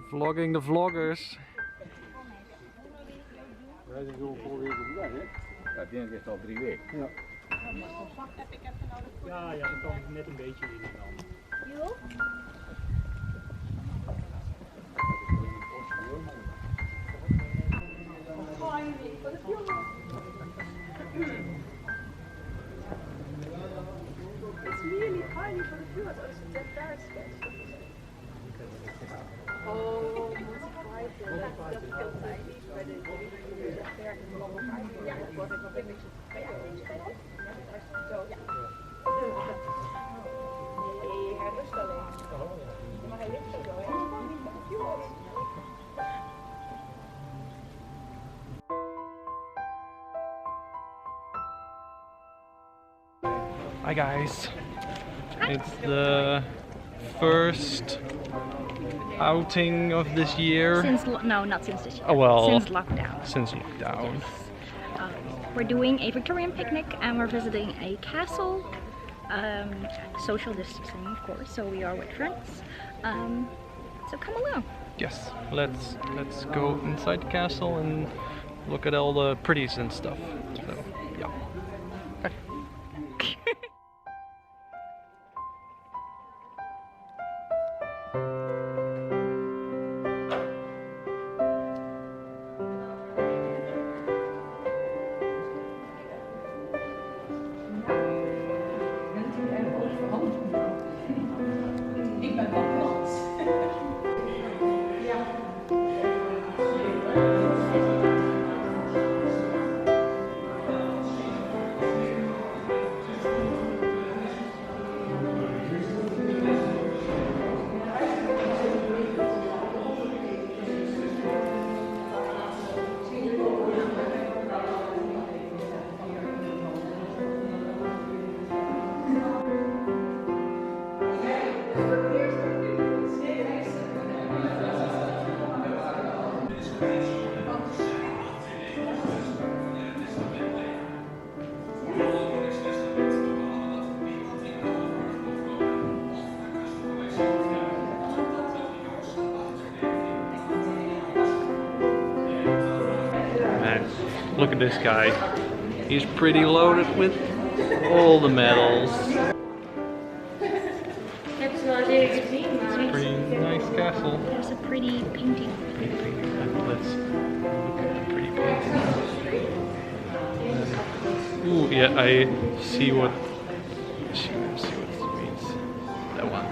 Vlogging the vloggers. Wij zijn zo vol weken weg, hè? Ja, die is al 3 weken. Ja. Ja, ja, dat kan net een beetje in dan. It's really tiny for the viewers. It's that very sketch. Oh, Hi guys. It's the first outing of this year. No, not since this year. Oh well. Since lockdown. Since lockdown. We're doing a Victorian picnic and we're visiting a castle. Social distancing, of course. So we are with friends. So come along. Yes. Let's go inside the castle and look at all the pretties and stuff. Yes. So yeah. Look at this guy. He's pretty loaded with all the medals. It's a pretty nice castle. There's a pretty painting. Let's look at the pretty painting. Ooh, yeah, I see what it means. That one.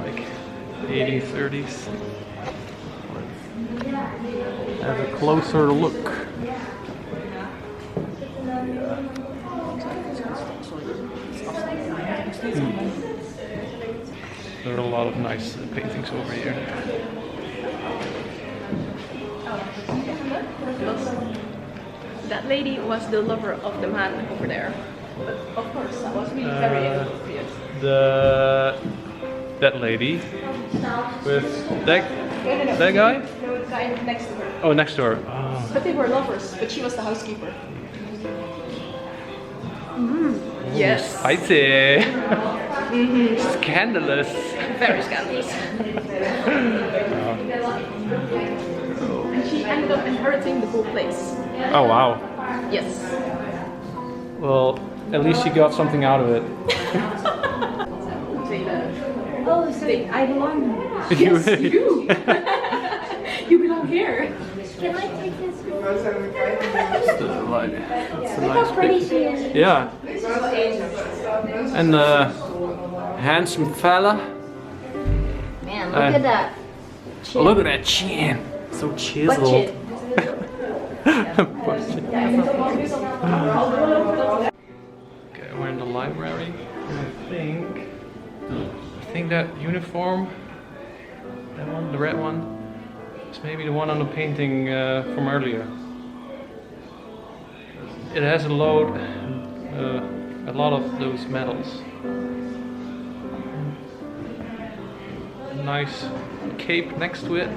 Like 1830s. Have a closer look. There are a lot of nice paintings over here. that lady was the lover of the man over there. But of course, that was really very inappropriate. That lady with that guy? No, the guy next to her. Oh, next to her. Oh. But they were lovers, but she was the housekeeper. Yes. Spicy. Scandalous. Very scandalous. And she ended up inheriting the whole place. Oh wow. Yes. Well, at least she got something out of it. Oh, so I belong. Yes, you. You belong here. Can I take this? It's a Look nice how pretty pic. she is. Yeah. And handsome fella. Man, look at that. Oh, look at that chin. So chiseled. Butt Butt chin. Okay, we're in the library. And I think that uniform, that one, the red one, is maybe the one on the painting from earlier. It has a lot of those medals. A nice cape next to it.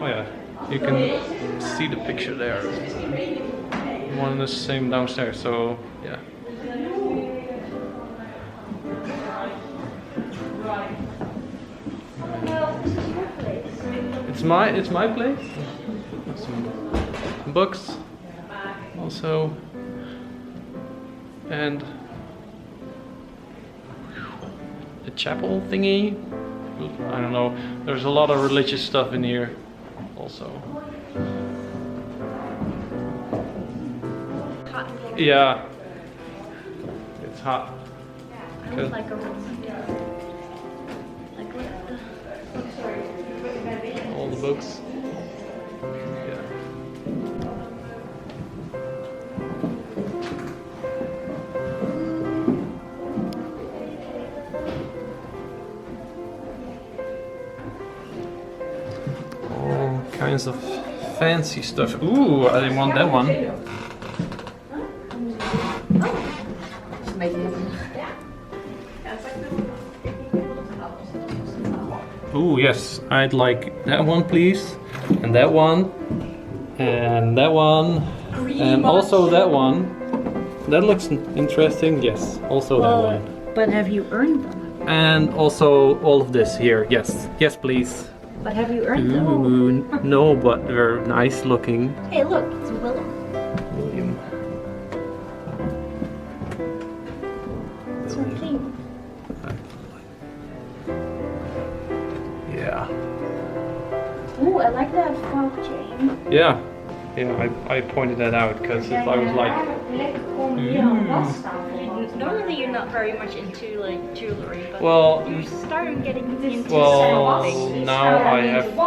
Oh yeah, you can see the picture there. One is the same downstairs, so yeah. it's my place. Some books also, and a chapel thingy. I don't know. There's a lot of religious stuff in here also. Hot. Yeah, it's hot. I would like a room. Like look at the All the books. Yeah. All kinds of fancy stuff. Ooh, I didn't want that one. Ooh, yes, I'd like that one, please, and that one, and that one, and also that one. That looks interesting. Yes, also that one. But have you earned them? And also all of this here. Yes, yes, please. But have you earned them? Ooh, no, but they're nice looking. Hey, look, it's William. William. It's our king. Yeah. Ooh, I like that frog chain. Yeah. Yeah, I pointed that out because I was like, Normally you're not very much into like jewelry, but well, you started getting into well, something. now I have to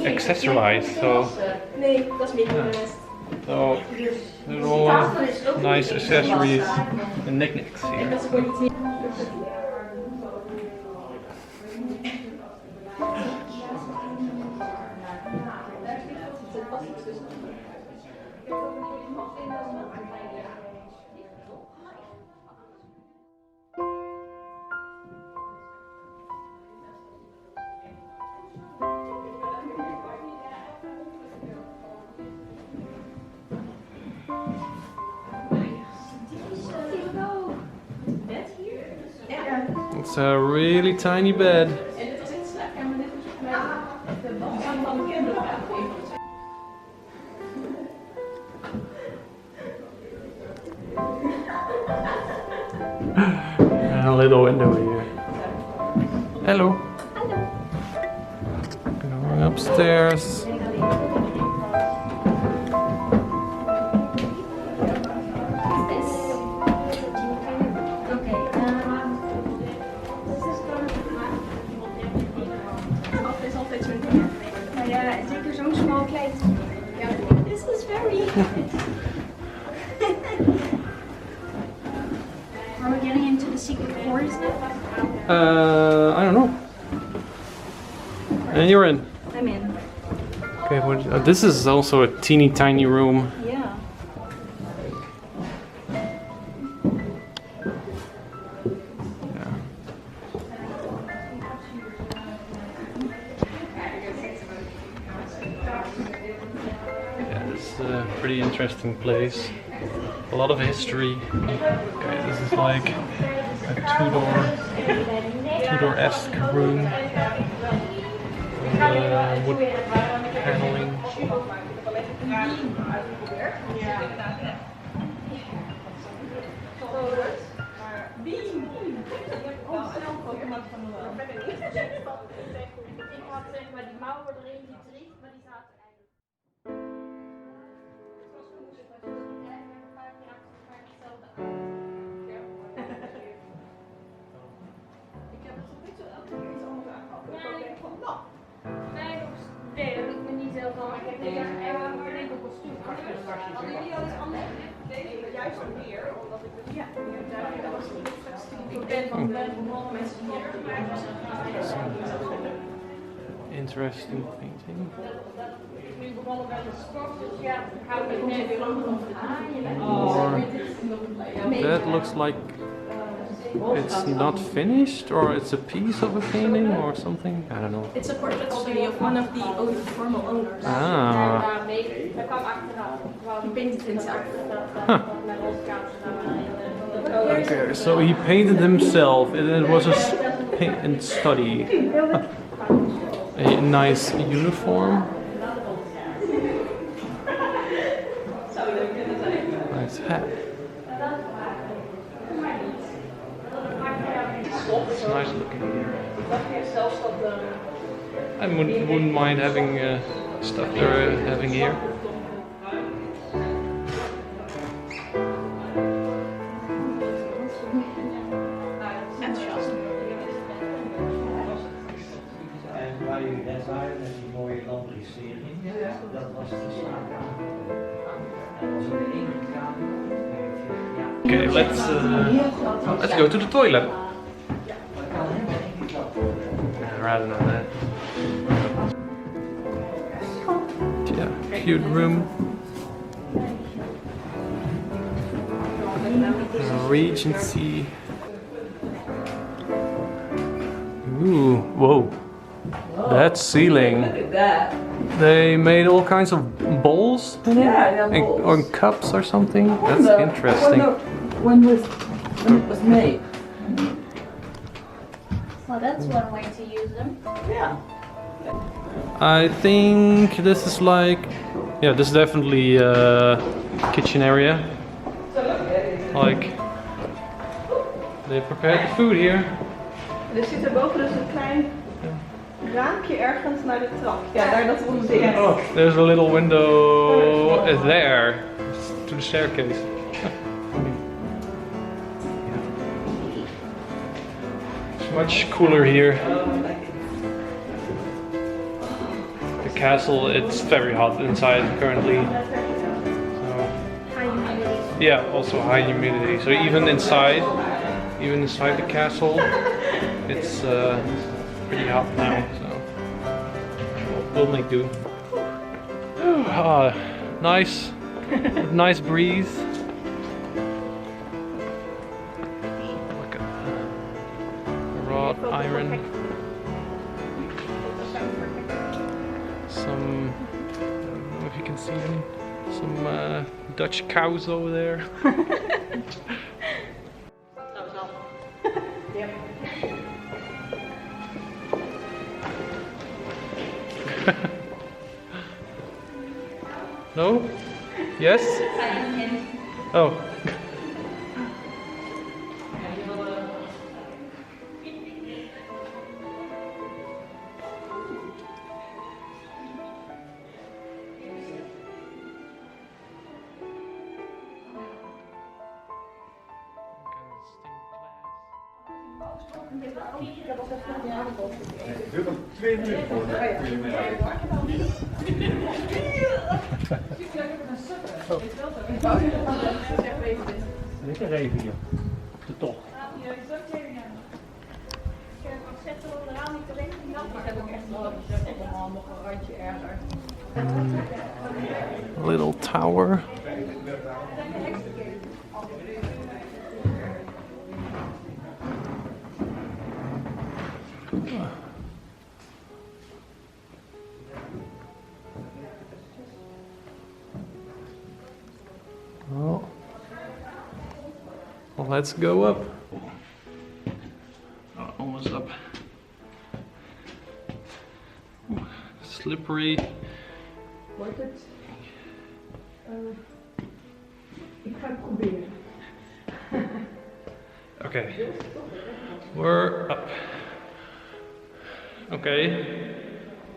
accessorize, so so there's all nice accessories and knickknacks here. It's a really tiny bed. And a little window here. Hello. Hello. Going upstairs. This is very... Are we getting into the secret quarters now? I don't know. And you're in. I'm in. Okay, this is also a teeny tiny room. Yeah. Pretty interesting place. A lot of history. Okay, this is like a Tudor-esque room. Wood paneling. Nee, dat ik me niet zelf al. Ik heb een enkel kostuum. Hadden jullie al iets anders? Nee, juist meer, omdat ik dus dat was niet. Ik ben van mensen die Interesting painting. nu begonnen bij de sport, dus ja, hou ik net weer lang Or that looks like it's not finished, or it's a piece of a painting or something. I don't know. It's a portrait study of one of the former owners. Ah. Dat kan achteraf. He painted himself. Okay, so he painted himself, and it was a paint and study. a nice uniform. Nice hat. It's nice looking here. I wouldn't mind having stuff they're having here. En waar jullie net waren met die mooie landbouwserie, dat was de slaapkamer. En dat was ook de enige kamer. Okay, let's go to the toilet. I'd rather know that. Yeah, cute room. Regency. Ooh, whoa. That ceiling. Look at that. They made all kinds of bowls Yeah, or cups or something. That's interesting. When it was made. Well, that's one way to use them. Yeah. I think this is like, yeah, this is definitely a kitchen area. Like, they prepared the food here. Er zit er boven dus een klein raampje ergens naar de trap. Ja, daar dat onderdeel. Oh, there's a little window there to the staircase. It's much cooler here. The castle, it's very hot inside currently. So, yeah, also high humidity. So even inside the castle, it's pretty hot now. So we'll make do. Nice, nice breeze. Like a wrought iron. Some, I don't know if you can see them. Some Dutch cows over there. No? Yes? Oh. Duurt nog 2 minuten voor Ligt er even hier. De top. Little tower. Well, let's go up. Oh, almost up. Ooh, slippery. Wordt het? Ik ga het proberen. Okay, we're up. Okay,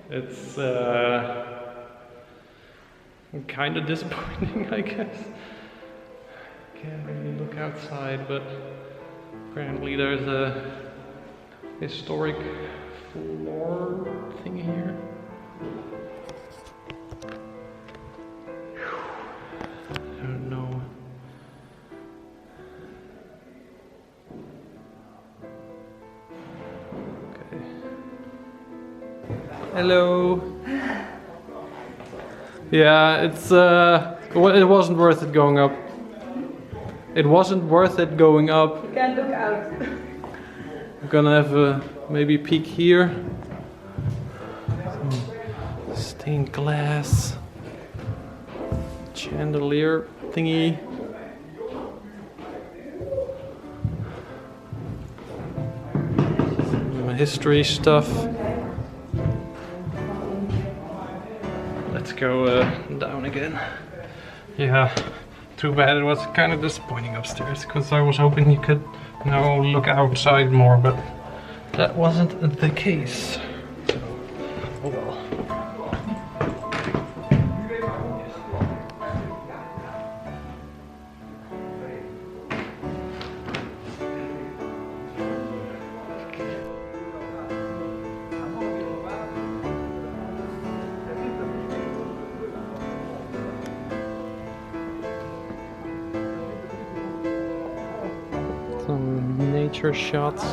it's kind of disappointing, I guess. Can't really look outside, but apparently there's a historic floor thing here. I don't know. Okay. Hello. Yeah, it's it wasn't worth it going up. It wasn't worth it going up. You can't look out. I'm gonna have a maybe peek here. Some stained glass chandelier thingy. Some history stuff. go down again. Yeah, too bad it was kind of disappointing upstairs, because I was hoping you could, you know, look outside more, but that wasn't the case. So, oh well. Some nature shots.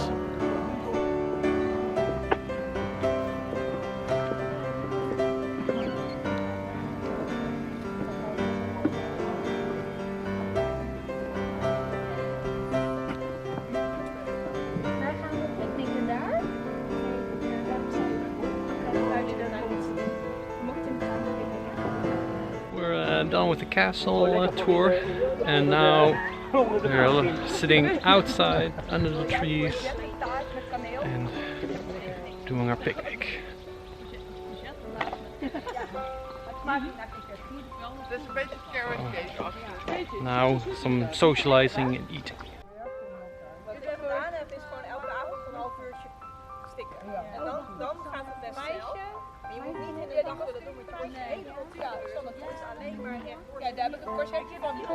We're done with the castle tour, and now we're sitting outside under the trees and doing our picnic. Now some socializing and eating. Wat we gedaan hebben is gewoon elke avond een half uurtje stikken. En dan gaat het best snel. Maar je moet niet in de dag dat doen, want je wordt helemaal standaard. Het is alleen maar echt. Ja, daar heb ik een kortje van die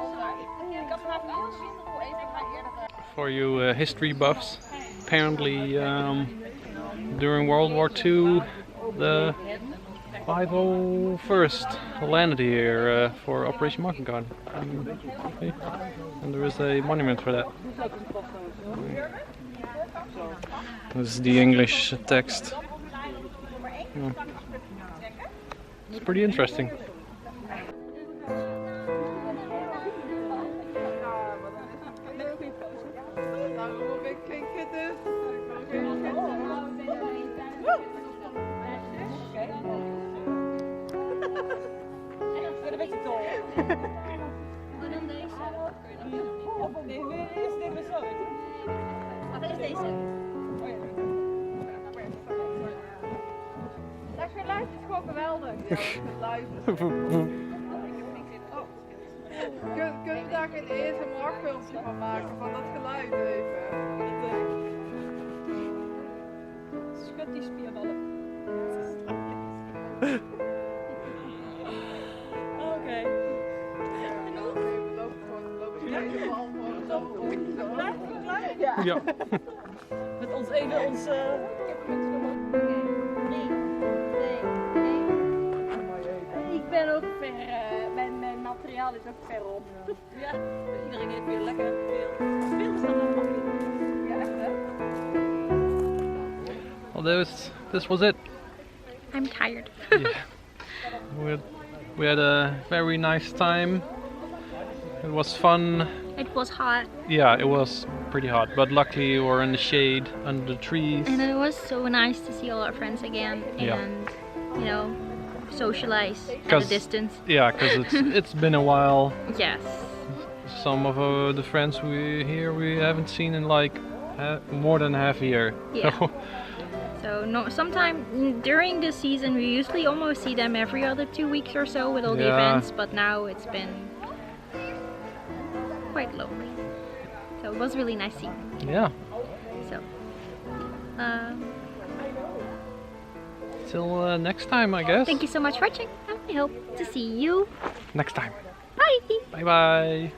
Ik had vanavond heel simpel eten. Ik ga eerder. For you history buffs, apparently during World War II the 501st landed here for Operation Market Garden. Okay. And there is a monument for that. This is the English text. Yeah. It's pretty interesting. Wat is deze? Dat geluid is gewoon geweldig. Kunnen we daar geen ASMR-filmpje van maken, van dat geluid even? Schud die spierballen. Oké. Ja. Met ons even ons. 3, 2, 1. Ik ben ook ver. Mijn materiaal is ook ver op. Ja, iedereen heeft weer lekker veel staan. Ja, echt hè? Well, this was it. I'm tired. Yeah. We had a very nice time. It was fun. It was hot. Yeah, it was pretty hot, but luckily we were in the shade under the trees. And it was so nice to see all our friends again and, you know, socialize at a distance. Yeah, because it's been a while. Yes. Some of the friends we haven't seen in like more than half a year. Yeah. So sometime during the season we usually almost see them every other 2 weeks or so with all the events, but now it's been quite lonely. So it was really nice seeing. Yeah. So till next time, I guess. thank you so much for watching, and I hope to see you Next time. bye. Bye bye.